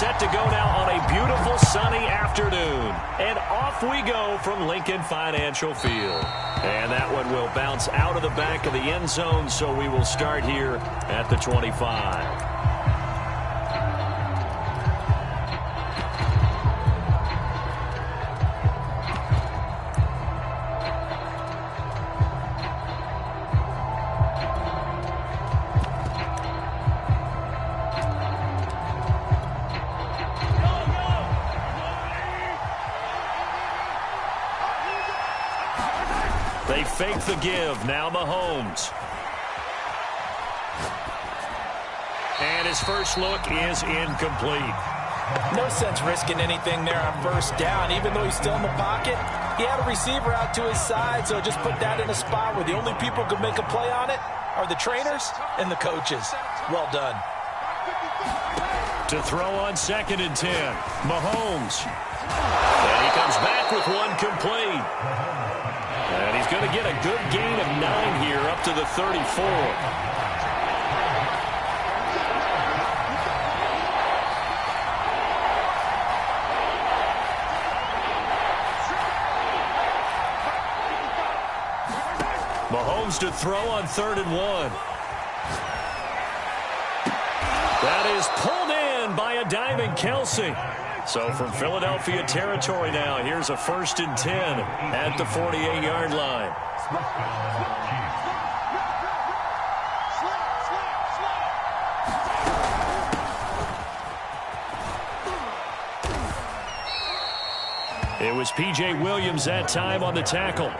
set to go now on a beautiful sunny afternoon. And off we go from Lincoln Financial Field. And that one will bounce out of the back of the end zone, so we will start here at the 25. They fake the give. Now Mahomes. And his first look is incomplete. No sense risking anything there on first down. Even though he's still in the pocket, he had a receiver out to his side, so just put that in a spot where the only people who can make a play on it are the trainers and the coaches. Well done. To throw on 2nd and 10. Mahomes. And he comes back with one complete. And he's going to get a good gain of 9 here up to the 34. Mahomes to throw on 3rd and 1. That is pulled in by a diving Kelsey. So from Philadelphia territory now, here's a 1st and 10 at the 48-yard line. It was P.J. Williams that time on the tackle.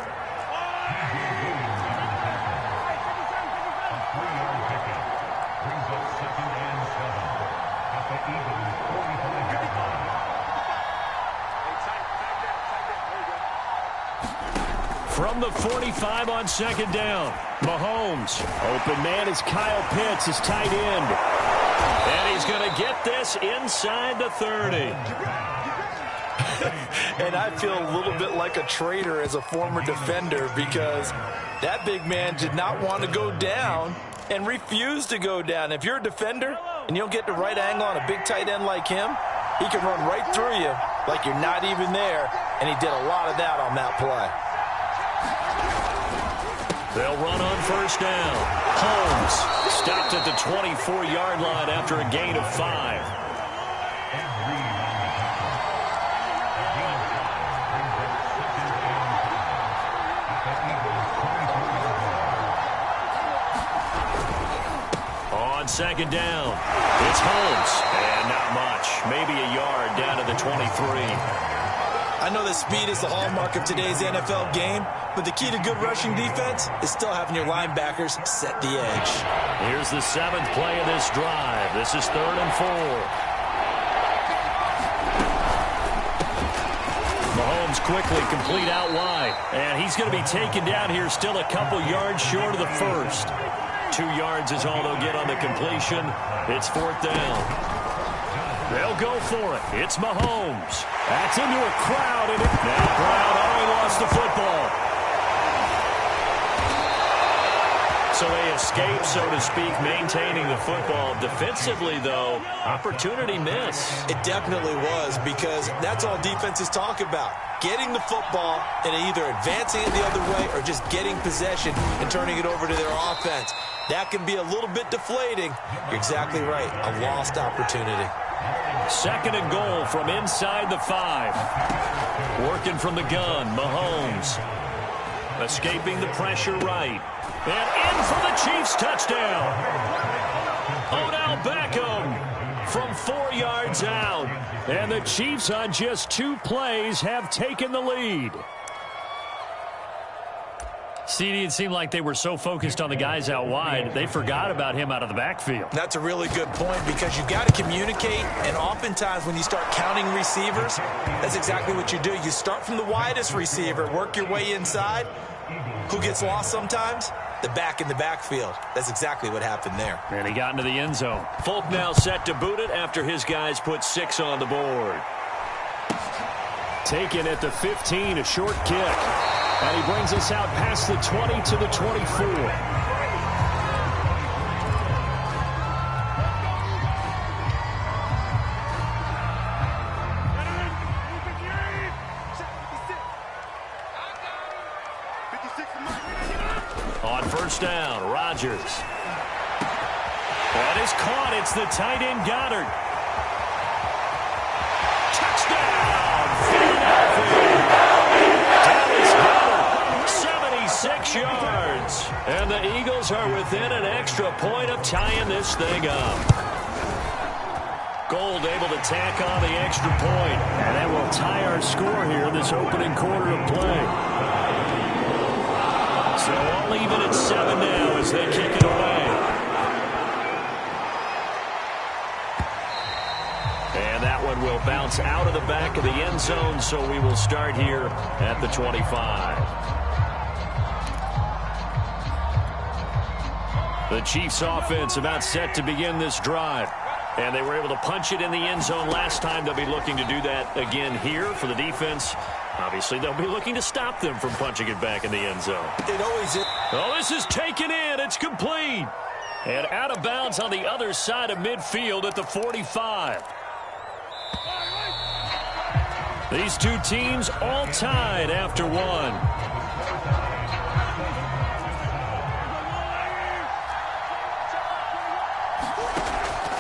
From the 45 on 2nd down, Mahomes. Open man is Kyle Pitts, his tight end. And he's going to get this inside the 30. And I feel a little bit like a traitor as a former defender because that big man did not want to go down and refused to go down. If you're a defender and you don't get the right angle on a big tight end like him, he can run right through you like you're not even there, and he did a lot of that on that play. They'll run on 1st down. Holmes stopped at the 24-yard line after a gain of 5. On 2nd down, it's Holmes. And not much. Maybe a yard down to the 23. I know that speed is the hallmark of today's NFL game, but the key to good rushing defense is still having your linebackers set the edge. Here's the 7th play of this drive. This is 3rd and 4. Mahomes quickly complete out wide, and he's going to be taken down here still a couple yards short of the first. 2 yards is all they'll get on the completion. It's 4th down. They'll go for it. It's Mahomes. That's into a crowd. And now Brown, he lost the football. So they escape, so to speak, maintaining the football. Defensively, though, opportunity miss. It definitely was, because that's all defenses talk about. Getting the football and either advancing it the other way or just getting possession and turning it over to their offense. That can be a little bit deflating. You're exactly right. A lost opportunity. 2nd and goal from inside the 5. Working from the gun, Mahomes. Escaping the pressure right. And in for the Chiefs touchdown. Odell Beckham from 4 yards out. And the Chiefs on just 2 plays have taken the lead. CD, it seemed like they were so focused on the guys out wide, they forgot about him out of the backfield. That's a really good point, because you've got to communicate, and oftentimes when you start counting receivers, that's exactly what you do. You start from the widest receiver, work your way inside. Who gets lost sometimes? The back in the backfield. That's exactly what happened there. And he got into the end zone. Folk now set to boot it after his guys put 6 on the board. Taken at the 15, a short kick. And he brings us out past the 20 to the 24. touchdown. Rodgers. That is caught. It's the tight end Goddard. Touchdown, Philadelphia. Dallas Goddard, 76 yards. And the Eagles are within an extra point of tying this thing up. Gold able to tack on the extra point. And that will tie our score here in this opening quarter of play. So all even at 7 now as they kick it away. And that one will bounce out of the back of the end zone, so we will start here at the 25. The Chiefs offense about set to begin this drive. And they were able to punch it in the end zone last time. They'll be looking to do that again here for the defense. Obviously, they'll be looking to stop them from punching it back in the end zone. It always is. Oh, this is taken in. It's complete. And out of bounds on the other side of midfield at the 45. These two teams all tied after one.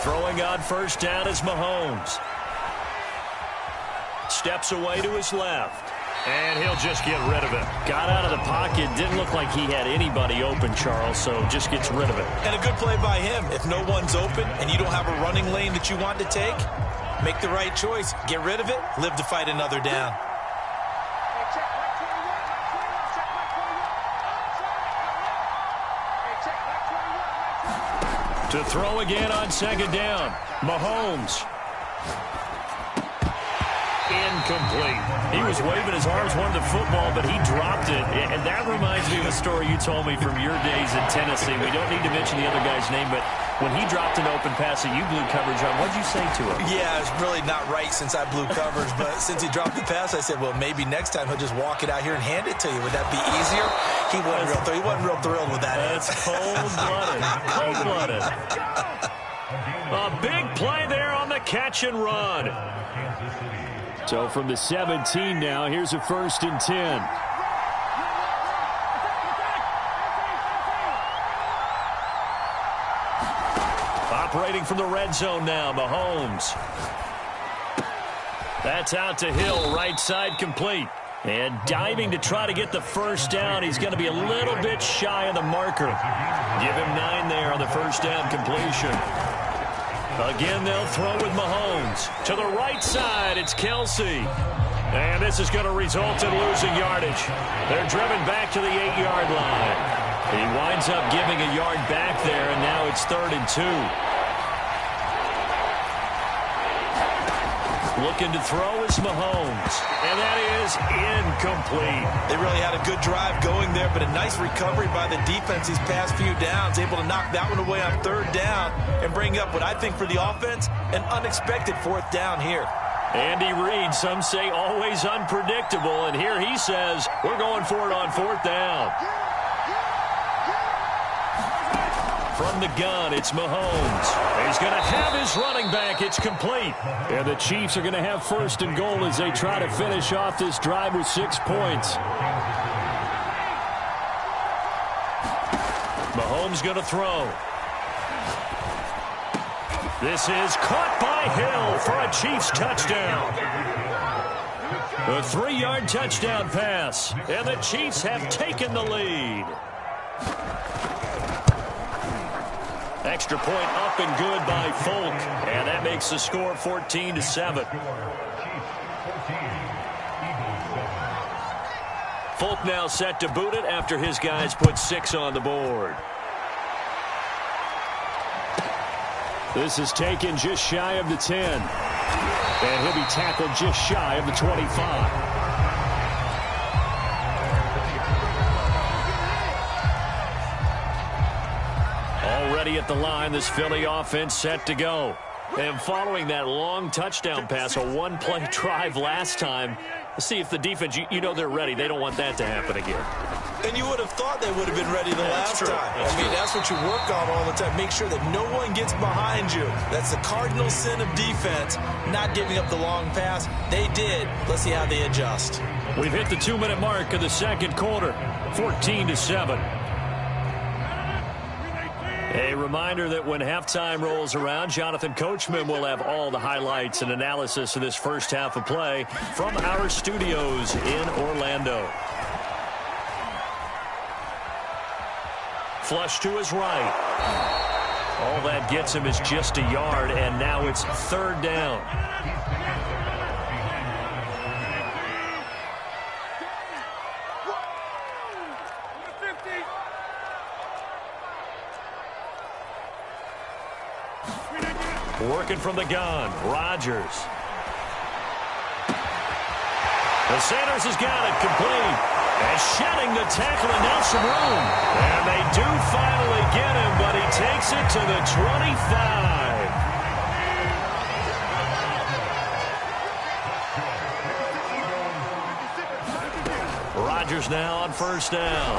Throwing on first down is Mahomes. Steps away to his left. And he'll just get rid of it. Got out of the pocket. Didn't look like he had anybody open, Charles, so just gets rid of it. And a good play by him. If no one's open and you don't have a running lane that you want to take, make the right choice. Get rid of it. Live to fight another down. To throw again on second down. Mahomes. Incomplete. He was waving his arms, wanted the football, but he dropped it. And that reminds me of a story you told me from your days in Tennessee. We don't need to mention the other guy's name, but when he dropped an open pass that you blew coverage on, what did you say to him? Yeah, it's really not right since I blew coverage, but since he dropped the pass, I said, well, maybe next time he'll just walk it out here and hand it to you. Would that be easier? He wasn't real thrilled with that. That's cold-blooded. Cold-blooded. A big play there on the catch and run. So from the 17 now, here's a 1st and 10. Operating from the red zone now, Mahomes. That's out to Hill, right side complete. And diving to try to get the first down. He's going to be a little bit shy of the marker. Give him 9 there on the first down completion. Again, they'll throw with Mahomes. To the right side, it's Kelsey. And this is going to result in losing yardage. They're driven back to the 8-yard line. He winds up giving a yard back there, and now it's 3rd and 2. Looking to throw is Mahomes. And that is incomplete. They really had a good drive going there, but a nice recovery by the defense these past few downs. Able to knock that one away on 3rd down and bring up what I think for the offense, an unexpected 4th down here. Andy Reid, some say always unpredictable, and here he says, we're going for it on 4th down. From the gun, it's Mahomes. He's going to have his running back. It's complete. And the Chiefs are going to have 1st and goal as they try to finish off this drive with 6 points. Mahomes going to throw. This is caught by Hill for a Chiefs touchdown. A 3-yard touchdown pass. And the Chiefs have taken the lead. Extra point up and good by Folk. And that makes the score 14-7. Folk now set to boot it after his guys put 6 on the board. This is taken just shy of the 10. And he'll be tackled just shy of the 25. Already at the line, this Philly offense set to go. And following that long touchdown pass, a 1-play drive last time, let's see if the defense, you know they're ready. They don't want that to happen again. And you would have thought they would have been ready the last time. I mean, that's what you work on all the time. Make sure that no one gets behind you. That's the cardinal sin of defense, not giving up the long pass. They did. Let's see how they adjust. We've hit the 2-minute mark of the second quarter, 14-7. A reminder that when halftime rolls around, Jonathan Coachman will have all the highlights and analysis of this first half of play from our studios in Orlando. Flush to his right. All that gets him is just a yard, and now it's third down. Working from the gun, Rodgers. The Sanders has got it complete. And shedding the tackle, and now some room. And they do finally get him, but he takes it to the 25. Rodgers now on first down.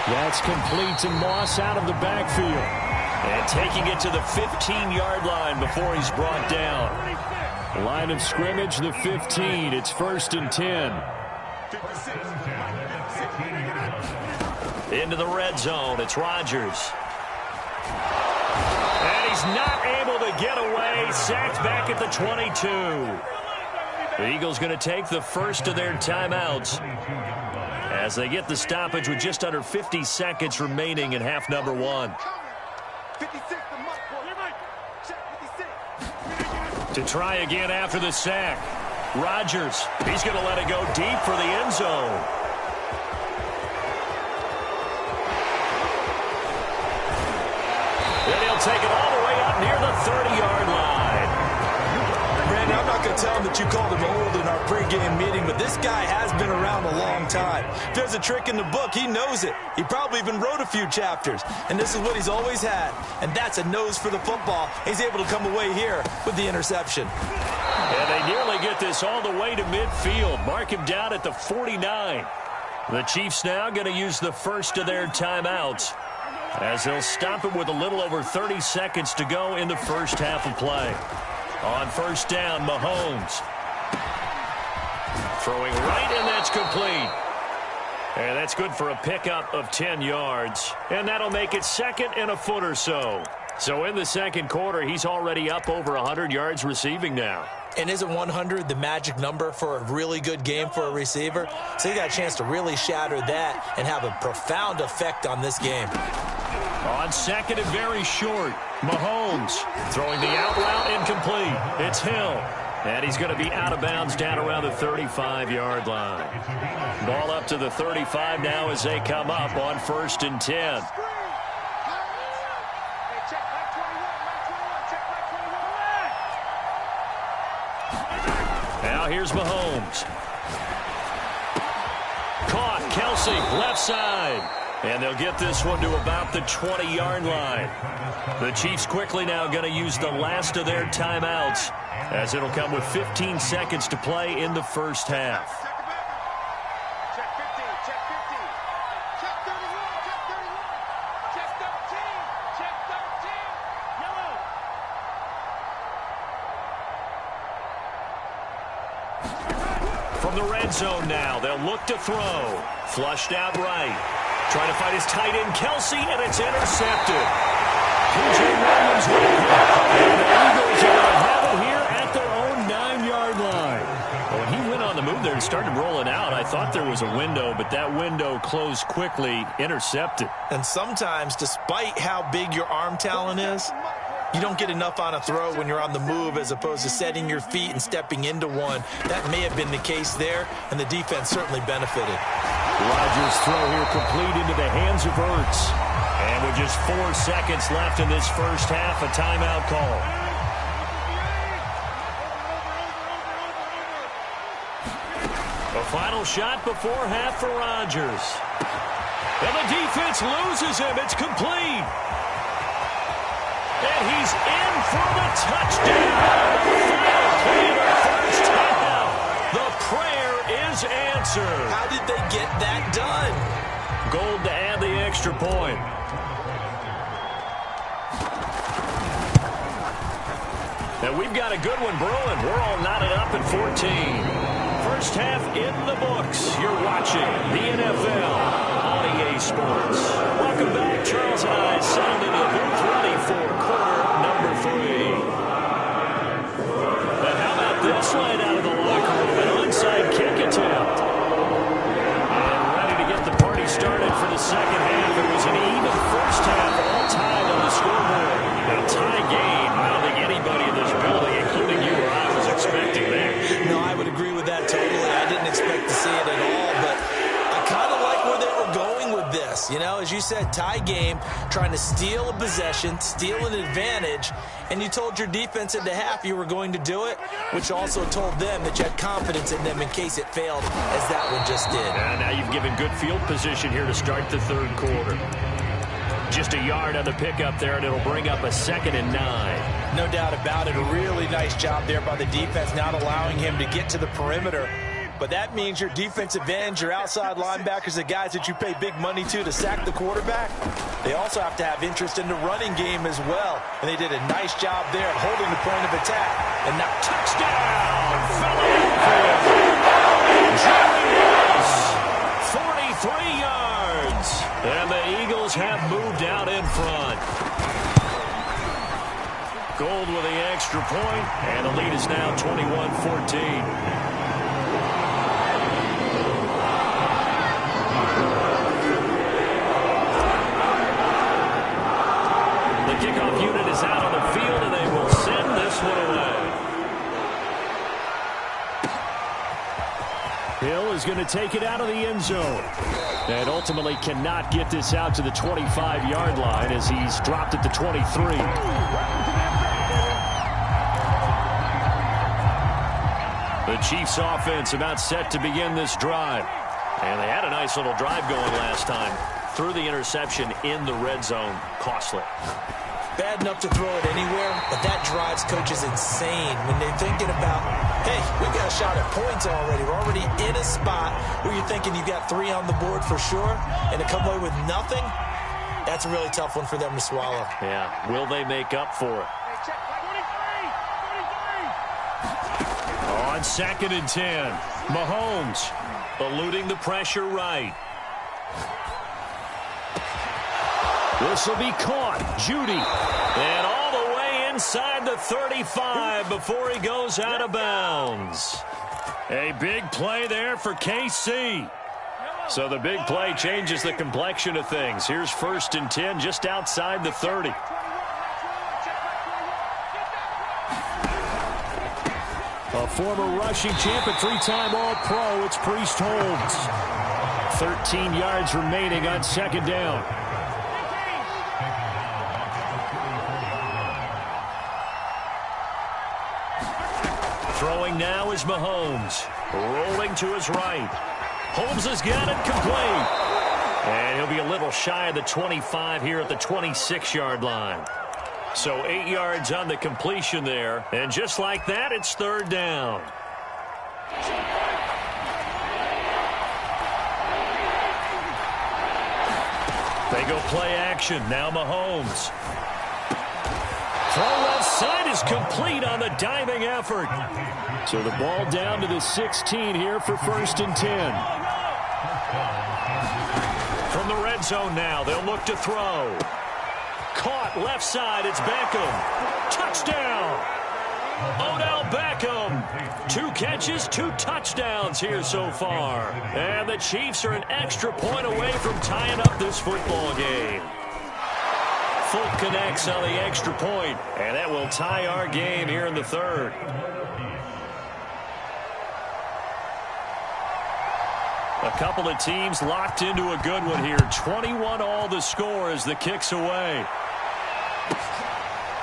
That's complete to Moss out of the backfield. And taking it to the 15-yard line before he's brought down. Line of scrimmage, the 15. It's 1st and 10. Into the red zone. It's Rodgers. And he's not able to get away. Sacked back at the 22. The Eagles going to take the first of their timeouts as they get the stoppage with just under 50 seconds remaining in half number one. To try again after the sack. Rodgers, he's going to let it go deep for the end zone. Then he'll take it all the way up near the 30-yard line. Brandon, I'm not going to tell him that you called him old in our pregame meeting, but this guy has been around a long time. If there's a trick in the book, he knows it. He probably even wrote a few chapters, and this is what he's always had, and that's a nose for the football. He's able to come away here with the interception. And they nearly get this all the way to midfield. Mark him down at the 49. The Chiefs now going to use the first of their timeouts as they'll stop it with a little over 30 seconds to go in the first half of play. On first down, Mahomes. Throwing right, and that's complete. And that's good for a pickup of 10 yards. And that'll make it second and a foot or so. So in the second quarter, he's already up over 100 yards receiving now. And isn't 100 the magic number for a really good game for a receiver? So you got a chance to really shatter that and have a profound effect on this game. On second and very short, Mahomes throwing the out route incomplete. It's Hill. And he's going to be out of bounds down around the 35-yard line. Ball up to the 35 now as they come up on 1st and 10. Now here's Mahomes. Caught, Kelsey, left side. And they'll get this one to about the 20-yard line. The Chiefs quickly now going to use the last of their timeouts as it'll come with 15 seconds to play in the first half. Check 15, check 15, check 31, check 31, check 13, check 13, yellow. From the red zone now, they'll look to throw. Flushed out right. Trying to find his tight end, Kelsey, and it's intercepted. P.J. Williams with it. And the Eagles are going to have it here at their own 9-yard line. Well, he went on the move there and started rolling out. I thought there was a window, but that window closed quickly, intercepted. And sometimes, despite how big your arm talent is, you don't get enough on a throw when you're on the move as opposed to setting your feet and stepping into one. That may have been the case there, and the defense certainly benefited. Rodgers' throw here complete into the hands of Ertz. And with just 4 seconds left in this first half, a timeout call. A final shot before half for Rodgers. And the defense loses him. It's complete. And he's in for the touchdown. The final play of the first half. The prayer is answered. How did they get that done? Gold to add the extra point. And we've got a good one brewing. We're all knotted up at 14. First half in the books. You're watching the NFL on EA Bally Sports. Welcome back. Charles and I settled into the booth ready for quarter number 3. But how about this line out of the locker room? An onside kick attempt. And ready to get the party started for the second half. It was an even first half, all tied on the scoreboard. A tie game. I don't think anybody in this building, including you or I, was expecting that. No, I would agree with that totally. I didn't expect to see it at all, but I kind of like where they were going with this. You know, as you said, tie game, trying to steal a possession, steal an advantage, and you told your defense at the half you were going to do it, which also told them that you had confidence in them in case it failed, as that one just did. And now you've given good field position here to start the third quarter. Just a yard on the pickup there, and it'll bring up a 2nd and 9. No doubt about it. A really nice job there by the defense, not allowing him to get to the perimeter. But that means your defensive ends, your outside linebackers, the guys that you pay big money to sack the quarterback, they also have to have interest in the running game as well. And they did a nice job there at holding the point of attack. And now touchdown! 43 yards. And the Eagles have moved out in front. Gold with the extra point, and the lead is now 21-14. The kickoff unit is out on the field, and they will send this one away. Hill is going to take it out of the end zone. And ultimately cannot get this out to the 25-yard line as he's dropped at the 23. The Chiefs offense about set to begin this drive. And they had a nice little drive going last time. Threw the interception in the red zone. Costly. bad enough to throw it anywhere, but that drives coaches insane when they're thinking about, hey, we got a shot at points already. We're already in a spot where you're thinking you've got 3 on the board for sure, and to come away with nothing, that's a really tough one for them to swallow. Yeah, will they make up for it? On 2nd and 10, Mahomes eluding the pressure right. This will be caught. Judy. And all the way inside the 35 before he goes out of bounds. A big play there for KC. So the big play changes the complexion of things. Here's 1st and 10 just outside the 30. A former rushing champ and 3-time All-Pro, it's Priest Holmes. 13 yards remaining on 2nd down. Throwing now is Mahomes. Rolling to his right. Holmes has got it complete. And he'll be a little shy of the 25 here at the 26-yard line. So 8 yards on the completion there. And just like that, it's 3rd down. They go play action. Now Mahomes. Throw left side is complete on the diving effort. So the ball down to the 16 here for 1st and 10. From the red zone now, they'll look to throw. Caught left side, it's Beckham. Touchdown! Odell Beckham. 2 catches, 2 touchdowns here so far. And the Chiefs are an extra point away from tying up this football game. Fulk connects on the extra point, and that will tie our game here in the 3rd. A couple of teams locked into a good one here. 21 all the score as the kick's away.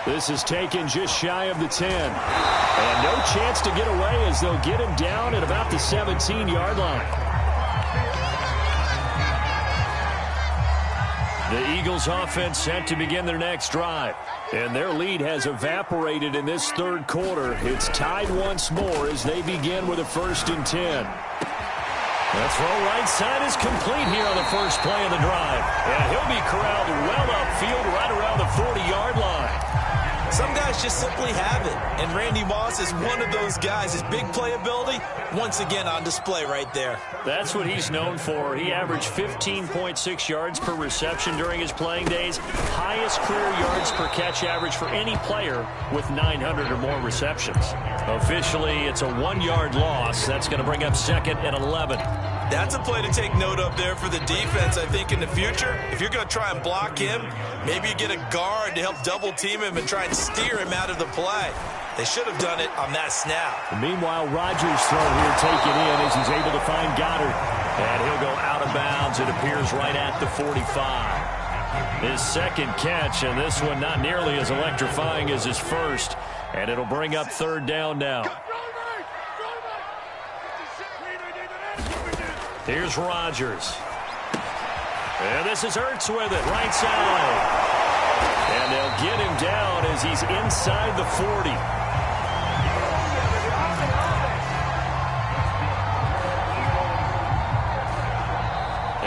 This is taken just shy of the 10. And no chance to get away as they'll get him down at about the 17-yard line. The Eagles offense set to begin their next drive. And their lead has evaporated in this 3rd quarter. It's tied once more as they begin with a 1st and 10. The throw right side is complete here on the first play of the drive. And he'll be corralled well upfield right around the 40-yard line. Some guys Chiefs just simply have it. And Randy Moss is one of those guys. His big playability, once again on display right there. That's what he's known for. He averaged 15.6 yards per reception during his playing days. Highest career yards per catch average for any player with 900 or more receptions. Officially, it's a 1-yard loss. That's going to bring up second and 11. That's a play to take note of there for the defense, I think, in the future. If you're going to try and block him, maybe you get a guard to help double-team him and try and steer him out of the play. They should have done it on that snap. Meanwhile, Rodgers' throw here taken in as he's able to find Goddard. And he'll go out of bounds. It appears right at the 45. His second catch, and this one not nearly as electrifying as his first. And it'll bring up third down now. Here's Rodgers. And this is Ertz with it, right side. And they'll get him down as he's inside the 40.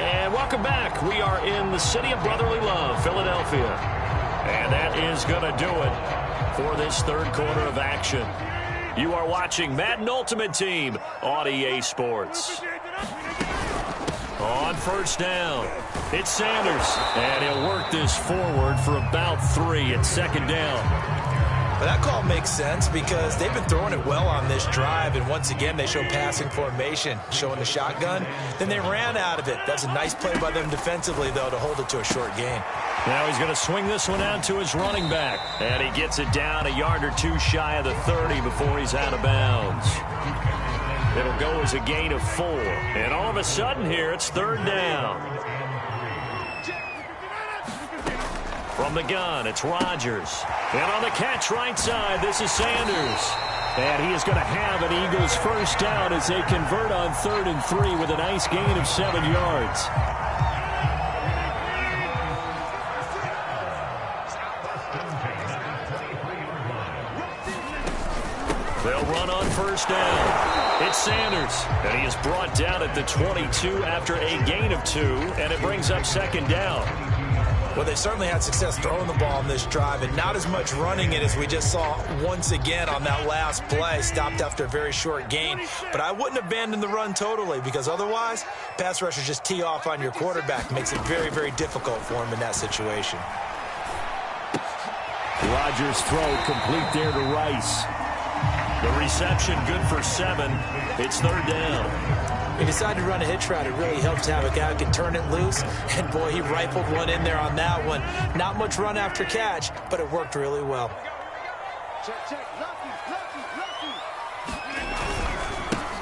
And welcome back. We are in the city of brotherly love, Philadelphia. And that is going to do it for this third quarter of action. You are watching Madden Ultimate Team on EA Sports. On first down, it's Sanders, and he'll work this forward for about 3 at second down. But that call makes sense because they've been throwing it well on this drive, and once again they show passing formation, showing the shotgun. Then they ran out of it. That's a nice play by them defensively, though, to hold it to a short gain. Now he's going to swing this one out to his running back, and he gets it down a yard or two shy of the 30 before he's out of bounds. It'll go as a gain of 4. And all of a sudden here, it's third down. From the gun, it's Rodgers. And on the catch right side, this is Sanders. And he is going to have an Eagles first down as they convert on 3rd and 3 with a nice gain of 7 yards. They'll run on first down. It's Sanders, and he is brought down at the 22 after a gain of 2, and it brings up second down. Well, they certainly had success throwing the ball on this drive, and not as much running it as we just saw once again on that last play. Stopped after a very short gain. But I wouldn't abandon the run totally, because otherwise, pass rushers just tee off on your quarterback. Makes it very, very difficult for him in that situation. Rodgers' throw complete there to Rice. The reception good for 7. It's third down. He decided to run a hitch route. It really helps to have a guy who can turn it loose. And, boy, he rifled one in there on that one. Not much run after catch, but it worked really well.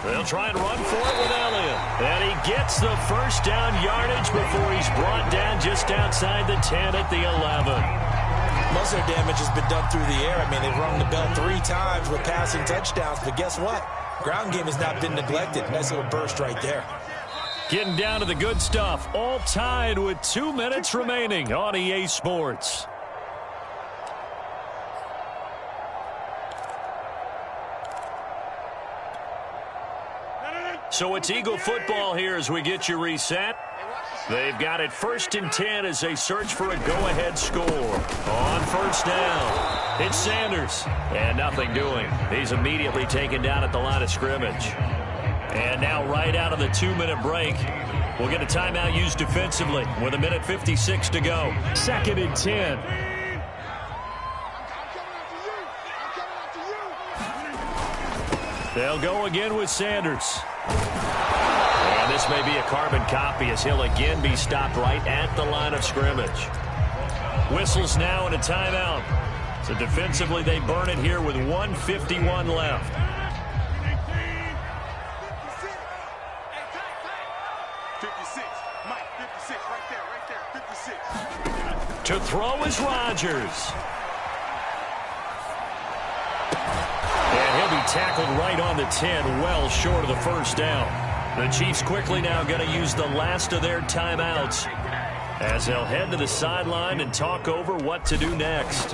They'll try and run for it with Elliott. And he gets the first down yardage before he's brought down just outside the 10 at the 11. Most of their damage has been done through the air. I mean, they've rung the bell 3 times with passing touchdowns, but guess what? Ground game has not been neglected. Nice little burst right there. Getting down to the good stuff. All tied with 2 minutes remaining on EA Sports. So it's Eagle football here as we get you reset. They've got it 1st and 10 as they search for a go-ahead score. On first down, it's Sanders. And nothing doing. He's immediately taken down at the line of scrimmage. And now right out of the 2-minute break, we'll get a timeout used defensively with 1:56 to go. 2nd and 10. They'll go again with Sanders. And this may be a carbon copy as he'll again be stopped right at the line of scrimmage. Whistles now and a timeout. So defensively they burn it here with 1:51 left. To throw is Rodgers. And he'll be tackled right on the 10, well short of the first down. The Chiefs quickly now going to use the last of their timeouts as they'll head to the sideline and talk over what to do next.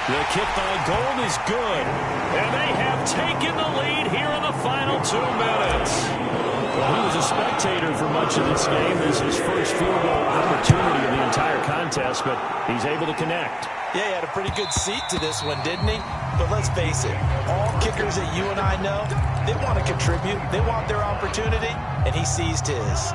The kick by Gold is good, and they have taken the lead here in the final 2 minutes. Well, he was a spectator for much of this game. This is his first field goal opportunity of the entire contest, but he's able to connect. Yeah, he had a pretty good seat to this one, didn't he? But let's face it, all kickers that you and I know, they want to contribute. They want their opportunity, and he seized his.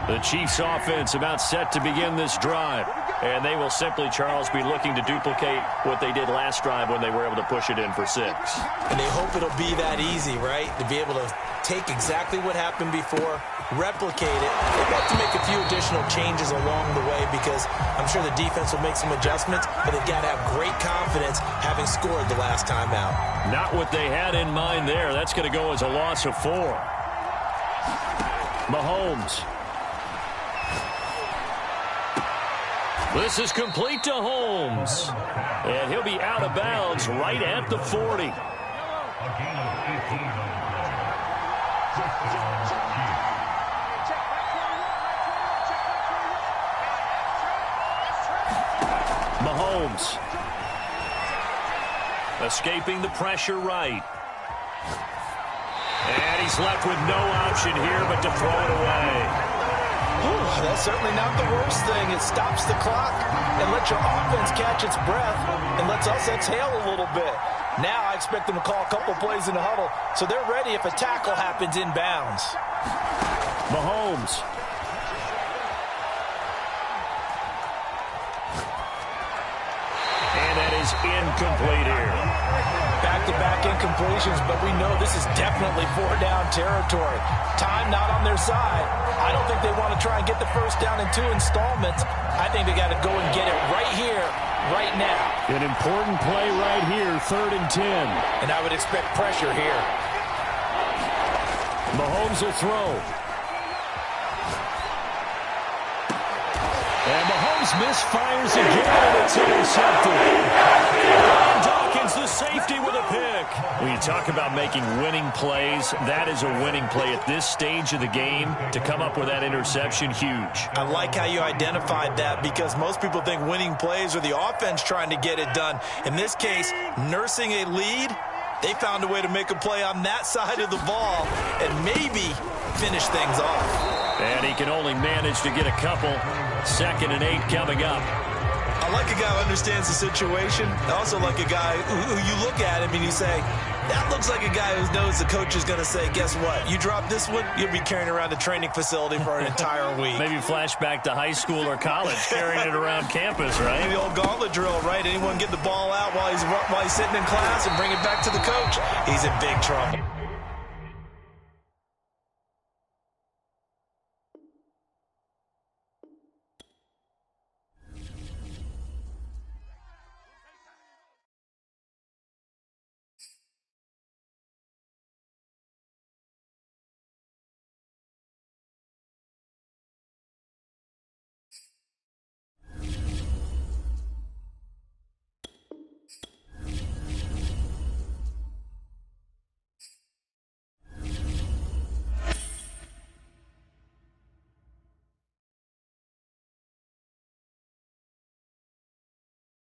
The Chiefs offense about set to begin this drive. And they will simply, Charles, be looking to duplicate what they did last drive when they were able to push it in for 6. And they hope it'll be that easy, right? To be able to take exactly what happened before, replicate it. They've got to make a few additional changes along the way because I'm sure the defense will make some adjustments, but they've got to have great confidence having scored the last time out. Not what they had in mind there. That's going to go as a loss of 4. Mahomes. This is complete to Holmes. And he'll be out of bounds right at the 40. Mahomes. Escaping the pressure right. And he's left with no option here but to throw it away. That's certainly not the worst thing. It stops the clock and lets your offense catch its breath and lets us exhale a little bit. Now I expect them to call a couple plays in the huddle so they're ready if a tackle happens inbounds. Mahomes. And that is incomplete here. Back-to-back incompletions, but we know this is definitely 4-down territory. Time not on their side. I don't think they want to try and get the first down in 2 installments. I think they got to go and get it right here, right now. An important play right here, 3rd and 10. And I would expect pressure here. Mahomes will throw. And Mahomes misfires again, and it's intercepted. Dawkins, the safety, with a pick. When you talk about making winning plays, that is a winning play at this stage of the game. To come up with that interception, huge. I like how you identified that because most people think winning plays are the offense trying to get it done. In this case, nursing a lead, they found a way to make a play on that side of the ball and maybe finish things off. And he can only manage to get a couple. 2nd and 8 coming up. I like a guy who understands the situation. I also like a guy who you look at him and you say, that looks like a guy who knows the coach is going to say, guess what? You drop this one, you'll be carrying around the training facility for an entire week. Maybe flashback to high school or college, carrying it around campus, right? The old gauntlet drill, right? Anyone get the ball out while he's sitting in class and bring it back to the coach? He's in big trouble.